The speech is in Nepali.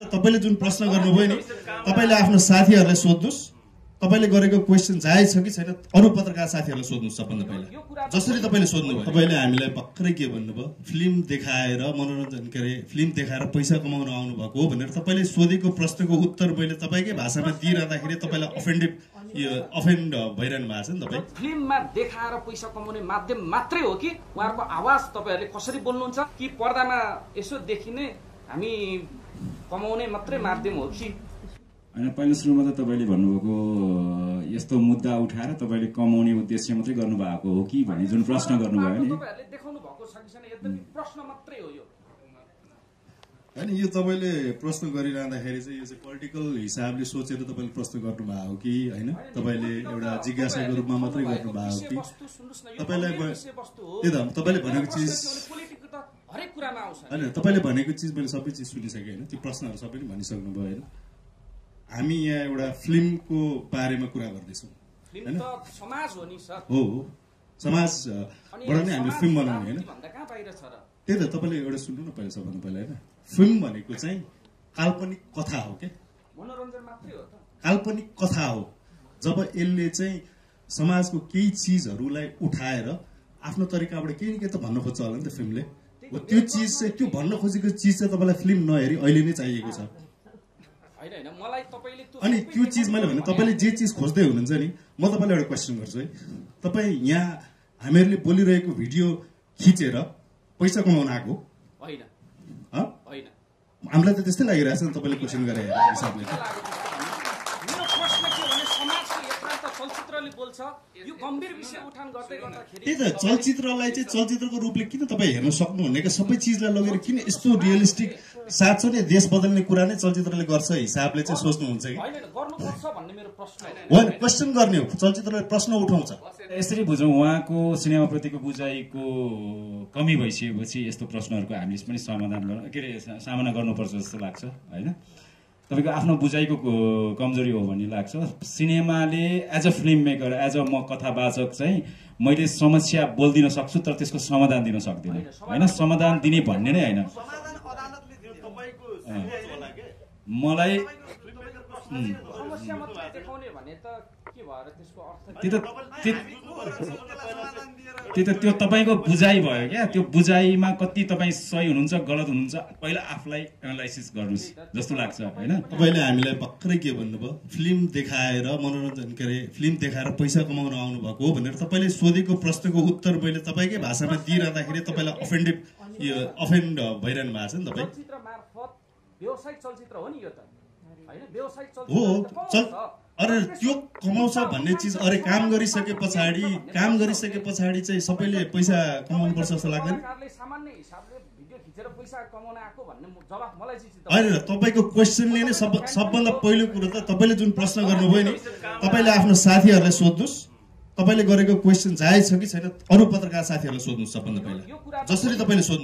तपाईले जुन प्रश्न गर्नुभयो नि तपाईले आफ्नो साथीहरुलाई सोध्नुस् तपाईले गरेको क्वेशन जायज छ कि छैन अरु पत्रकार साथीहरुलाई सोध्नुस् सबभन्दा पहिला जसरी तपाईले सोध्नुभयो तपाईले हामीलाई भक्करै के भन्नुभयो फिल्म देखाएर मनोरञ्जन गरे फिल्म देखाएर पैसा कमाउन आउनु भएको हो भनेर तपाईले सोधेको प्रश्नको उत्तर मैले तपाईकै भाषामा दिइरादाखेरि तपाईलाई अफेन्ड भइरहनु भएको छ नि तपाई फिल्ममा देखाएर पैसा कमाउने माध्यम मात्रै हो कि उहाँहरुको आवाज तपाईहरुले कसरी बोल्नुहुन्छ कि पर्दामा यसो देखिने हामी कमाउने मात्रै माध्यम हो कि हैन पहिलो सुरुमा त तपाईले भन्नुभएको यस्तो मुद्दा उठाएर तपाईले कमाउने उद्देश्य मात्रै गर्नुभएको हो कि भन्ने जुन प्रश्न गर्नुभयो नि तपाईहरुले देखाउनु भएको छ कि छैन यद्यपि प्रश्न मात्रै हो यो हैन यो तपाईले प्रश्न गरिरहँदाखेरि चाहिँ यो चाहिँ पोलिटिकल हिसाबले सोचेर तपाईले प्रश्न गर्नुभएको हो कि हैन तपाईले एउटा जिज्ञासाको रूपमा मात्रै गर्नुभएको हो कि तपाईलाई त्यही त तपाईले भनेको चीज हरेक कुरामा आउँछ हैन तपाईले भनेको चीज मैले सबै चीज सुनिसके हैन त्यो प्रश्नहरु सबै पनि भनिसक्नु भयो हैन हामी यहाँ एउटा फिल्मको बारेमा कुरा गर्दैछौँ फिल्म त समाज हो नि सर हो समाज बाट नै हामी फिल्म बनाउने हैन भन्दा कहाँ बाहिर छ र त्यही त तपाईले एउटा सुन्नु न पहिला सबभन्दा पहिला हैन फिल्म भनेको चाहिँ काल्पनिक कथा हो के मनोरञ्जन मात्रै हो त काल्पनिक कथा हो जब यसले चाहिँ समाजको केही चीजहरुलाई उठाएर आफ्नो तरिकाबाट केही न केही त भन्न खोज्छ होला नि त फिल्मले हो त्यो चीज चाहिँ त्यो भन्न खोजेको चीज चाहिँ तपाईलाई फिल्म नहेरी अहिले नै चाहिएको छ हैन मलाई तपाईले अनि त्यो चीज मैले भने तपाईले जे चीज खोज्दै हुनुहुन्छ नि म तपाईलाई एउटा क्वेशन गर्छु है तपाई यहाँ हामीहरुले बोलिरहेको भिडियो खिचेर पैसा कमाउन आको हैन हैन हामीलाई त त्यस्तै लागिरहेछ नि तपाईले क्वेशन गरे हिसाबले मेरो प्रश्न के भने समाजको यथार्थ चलचित्रले बोल्छ यो गम्भीर विषय उठान गर्दै गर्दाखेरि त्यही त चलचित्रलाई चाहिँ चलचित्रको रूपले किन तपाई हेर्न सक्नुहुन्न कि सबै चीजलाई लगेर किन यस्तो रियलिस्टिक साँचो नै देश बदल्ने कुरा नै चलचित्रले गर्छ हिसाबले चाहिँ सोच्नुहुन्छ कि हैन गर्नुपर्छ भन्ने मेरो प्रश्न हो हैन क्वेशन गर्ने हो चलचित्रले प्रश्न उठाउँछ यसरी बुझौँ उहाँको सिनेमाप्रतिको बुझाइको कमी भइसकेपछि यस्तो प्रश्नहरूको हामीले पनि समाधान गर्न के अरे सामना गर्नुपर्छ जस्तो लाग्छ हैन तपाईको आफ्नो बुझाइको कमजोरी हो भन्ने लाग्छ सिनेमाले as a film maker as a म कथावाचक चाहिँ मैले समस्या बोल्दिन सक्छु तर त्यसको समाधान दिन सक्दिनँ हैन समाधान दिने भन्ने नै हैन मलाई समस्या मात्रै देखाउने भने त के भएर त्यसको अर्थ त्यो तपाईको बुझाइ भयो क्या त्यो बुझाइमा कति तपाई सही हुनुहुन्छ गलत हुनुहुन्छ पहिला आफुलाई एनालाइसिस गर्नुस् जस्तो लाग्छ हैन तपाईले हामीलाई भक्करै के भन्नुभयो फिल्म देखाएर मनोरञ्जन गरे फिल्म देखाएर पैसा कमाउन आउनु भएको हो भनेर तपाईले सोधेको प्रश्नको उत्तर मैले तपाईकै भाषामा दिइरादाखेरि तपाईलाई अफेन्ड भइरहनु भएको छ नि तपाई चलचित्र मार्फत व्यावसायिक चलचित्र हो नि यो त हैन व्यावसायिक हो चलचित्र अरे त्यो कमाउँछ भन्ने चीज अरे काम गरिसके पछाडी चाहिँ सबैले पैसा कमाउनु पर्छ जस्तो लाग्दैन सरकारले सामान्य हिसाबले भिडियो खिचेर पैसा कमाउन आको भन्ने जवाफ मलाई चाहिँ हैन तपाईको क्वेशनले नै सबभन्दा पहिलो कुरो त तपाईले जुन प्रश्न गर्नुभयो नि तपाईले आफ्नो साथीहरुलाई सोध्नुस् तपाईले गरेको क्वेशन जायज छ कि छैन अरु पत्रकार साथीहरुलाई सोध्नुस् सबभन्दा पहिला जसरी तपाईले सोध्नु